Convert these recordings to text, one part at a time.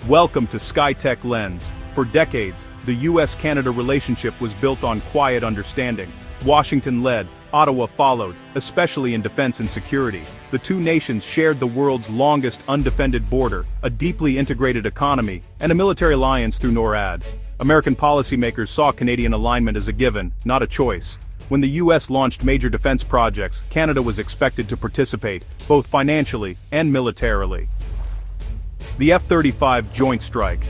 Welcome to Skytech-Lens. For decades, the US-Canada relationship was built on quiet understanding. Washington led, Ottawa followed, especially in defense and security. The two nations shared the world's longest undefended border, a deeply integrated economy, and a military alliance through NORAD. American policymakers saw Canadian alignment as a given, not a choice. When the US launched major defense projects, Canada was expected to participate, both financially and militarily. The F-35 Joint Strike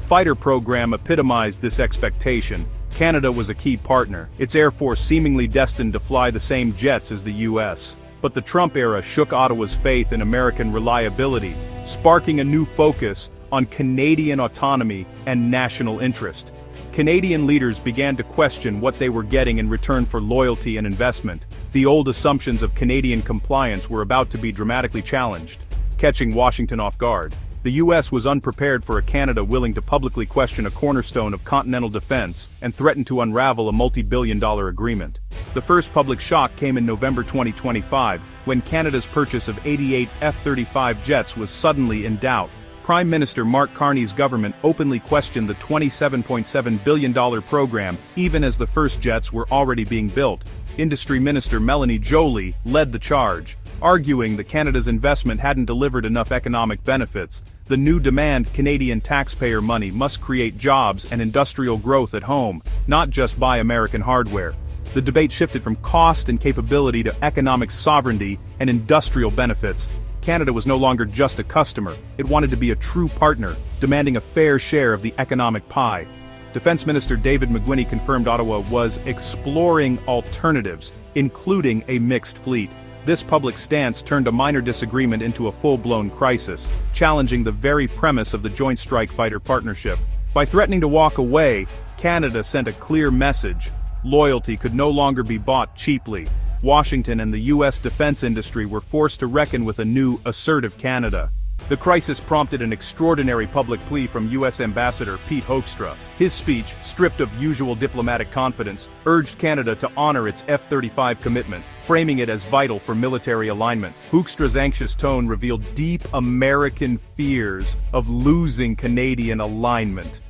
fighter program epitomized this expectation. Canada was a key partner, its Air Force seemingly destined to fly the same jets as the US. But the Trump era shook Ottawa's faith in American reliability, sparking a new focus on Canadian autonomy and national interest. Canadian leaders began to question what they were getting in return for loyalty and investment. The old assumptions of Canadian compliance were about to be dramatically challenged, catching Washington off guard. The US was unprepared for a Canada willing to publicly question a cornerstone of continental defense and threaten to unravel a multi-billion-dollar agreement. The first public shock came in November 2025, when Canada's purchase of 88 F-35 jets was suddenly in doubt. Prime Minister Mark Carney's government openly questioned the $27.7 billion program, even as the first jets were already being built. Industry Minister Melanie Joly led the charge, arguing that Canada's investment hadn't delivered enough economic benefits. The new demand Canadian taxpayer money must create jobs and industrial growth at home, not just buy American hardware. The debate shifted from cost and capability to economic sovereignty and industrial benefits. Canada was no longer just a customer, it wanted to be a true partner, demanding a fair share of the economic pie. Defense Minister David McGuinty confirmed Ottawa was exploring alternatives, including a mixed fleet. This public stance turned a minor disagreement into a full-blown crisis, challenging the very premise of the Joint Strike Fighter partnership. By threatening to walk away, Canada sent a clear message: loyalty could no longer be bought cheaply. Washington and the US defense industry were forced to reckon with a new, assertive Canada. The crisis prompted an extraordinary public plea from US Ambassador Pete Hoekstra. His speech, stripped of usual diplomatic confidence, urged Canada to honor its F-35 commitment, framing it as vital for military alignment. Hoekstra's anxious tone revealed deep American fears of losing Canadian alignment.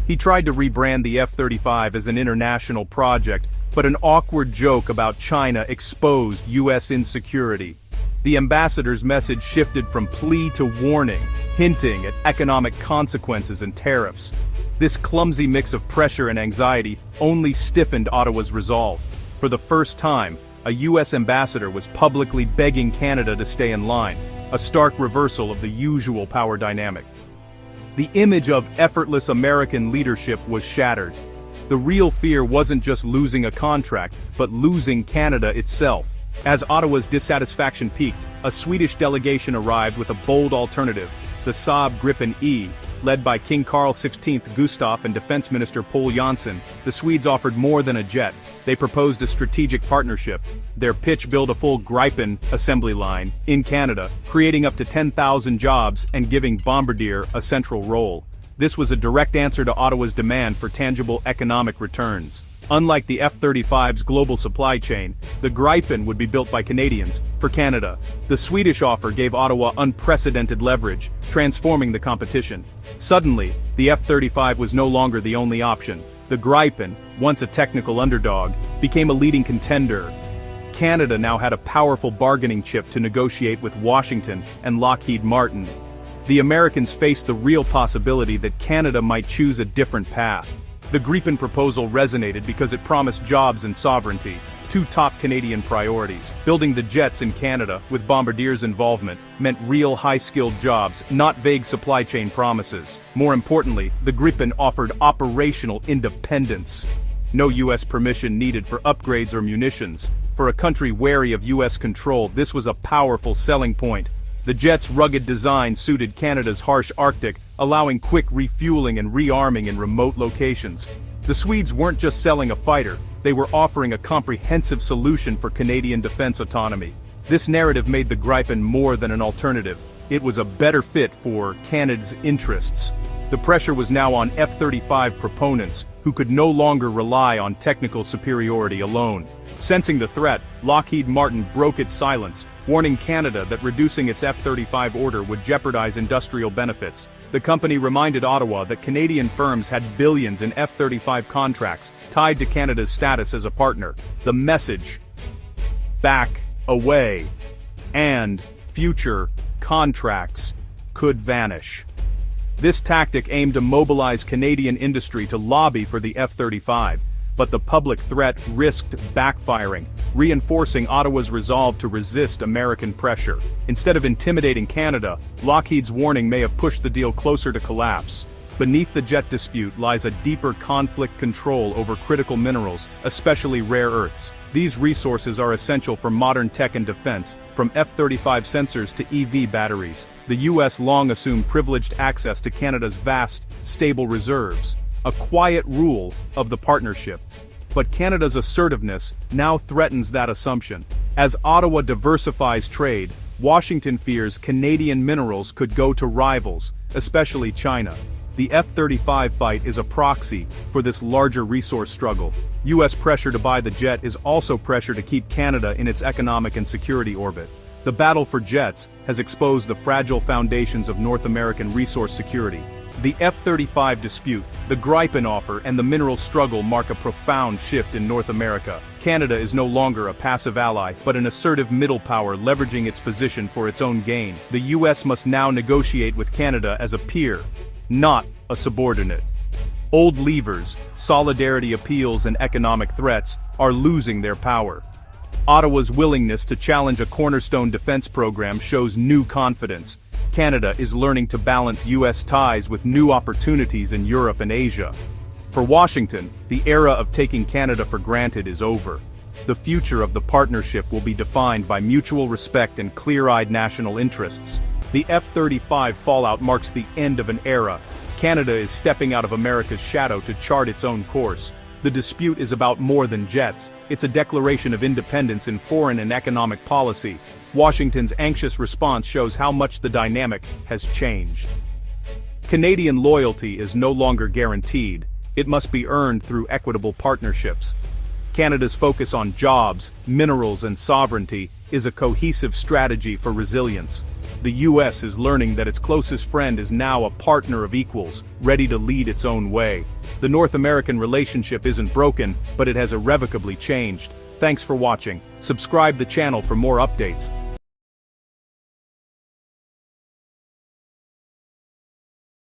He tried to rebrand the F-35 as an international project, but an awkward joke about China exposed US insecurity. The ambassador's message shifted from plea to warning, hinting at economic consequences and tariffs. This clumsy mix of pressure and anxiety only stiffened Ottawa's resolve. For the first time, a US ambassador was publicly begging Canada to stay in line, a stark reversal of the usual power dynamic. The image of effortless American leadership was shattered. The real fear wasn't just losing a contract, but losing Canada itself. As Ottawa's dissatisfaction peaked, a Swedish delegation arrived with a bold alternative: the Saab Gripen E. Led by King Carl XVI Gustaf and Defense Minister Pål Jonson, the Swedes offered more than a jet. They proposed a strategic partnership. Their pitch: build a full Gripen assembly line in Canada, creating up to 10,000 jobs and giving Bombardier a central role. This was a direct answer to Ottawa's demand for tangible economic returns. Unlike the F-35's global supply chain, the Gripen would be built by Canadians, for Canada. The Swedish offer gave Ottawa unprecedented leverage, transforming the competition. Suddenly, the F-35 was no longer the only option. The Gripen, once a technical underdog, became a leading contender. Canada now had a powerful bargaining chip to negotiate with Washington and Lockheed Martin. The Americans faced the real possibility that Canada might choose a different path. The Gripen proposal resonated because it promised jobs and sovereignty, two top Canadian priorities. Building the jets in Canada, with Bombardier's involvement, meant real high-skilled jobs, not vague supply chain promises. More importantly, the Gripen offered operational independence. No US permission needed for upgrades or munitions. For a country wary of US control, this was a powerful selling point. The jet's rugged design suited Canada's harsh Arctic, allowing quick refueling and rearming in remote locations. The Swedes weren't just selling a fighter, they were offering a comprehensive solution for Canadian defense autonomy. This narrative made the Gripen more than an alternative. It was a better fit for Canada's interests. The pressure was now on F-35 proponents, who could no longer rely on technical superiority alone. Sensing the threat, Lockheed Martin broke its silence, warning Canada that reducing its F-35 order would jeopardize industrial benefits. The company reminded Ottawa that Canadian firms had billions in F-35 contracts tied to Canada's status as a partner. The message: back away, and future contracts could vanish. This tactic aimed to mobilize Canadian industry to lobby for the F-35, but the public threat risked backfiring, reinforcing Ottawa's resolve to resist American pressure. Instead of intimidating Canada, Lockheed's warning may have pushed the deal closer to collapse. Beneath the jet dispute lies a deeper conflict: control over critical minerals, especially rare earths. These resources are essential for modern tech and defense, from F-35 sensors to EV batteries. The US long assumed privileged access to Canada's vast, stable reserves, a quiet rule of the partnership. But Canada's assertiveness now threatens that assumption. As Ottawa diversifies trade, Washington fears Canadian minerals could go to rivals, especially China. The F-35 fight is a proxy for this larger resource struggle. US pressure to buy the jet is also pressure to keep Canada in its economic and security orbit. The battle for jets has exposed the fragile foundations of North American resource security. The F-35 dispute, the Gripen offer, and the minerals struggle mark a profound shift in North America. Canada is no longer a passive ally, but an assertive middle power leveraging its position for its own gain. The US must now negotiate with Canada as a peer, not a subordinate. Old levers, solidarity appeals, and economic threats are losing their power. Ottawa's willingness to challenge a cornerstone defense program shows new confidence. Canada is learning to balance US ties with new opportunities in Europe and Asia. For Washington, the era of taking Canada for granted is over. The future of the partnership will be defined by mutual respect and clear-eyed national interests. The F-35 fallout marks the end of an era. Canada is stepping out of America's shadow to chart its own course. The dispute is about more than jets. It's a declaration of independence in foreign and economic policy. Washington's anxious response shows how much the dynamic has changed. Canadian loyalty is no longer guaranteed. It must be earned through equitable partnerships. Canada's focus on jobs, minerals, and sovereignty is a cohesive strategy for resilience. The US is learning that its closest friend is now a partner of equals, ready to lead its own way. The North American relationship isn't broken, but it has irrevocably changed. Thanks for watching. Subscribe the channel for more updates.